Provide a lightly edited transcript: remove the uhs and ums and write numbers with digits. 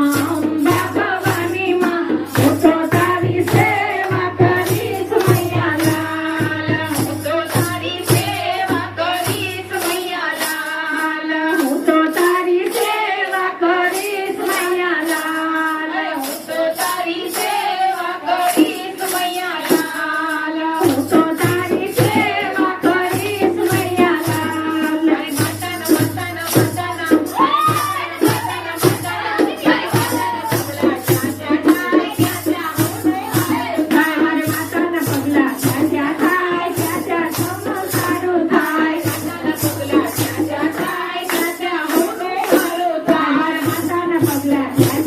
અંબા ભવાની માં હું તો તારી સેવા કરીશ મૈયા લાલ હું તો તારી સેવા કરીશ મૈયા લાલ હું તો તારી સેવા કરીશ મૈયા લાલ હું તો તારી સેવા કરીશ મૈયા લાલ હું તો તારી સેવા કરીશ મૈયા લાલ માતાના માતાના માતાના Yeah.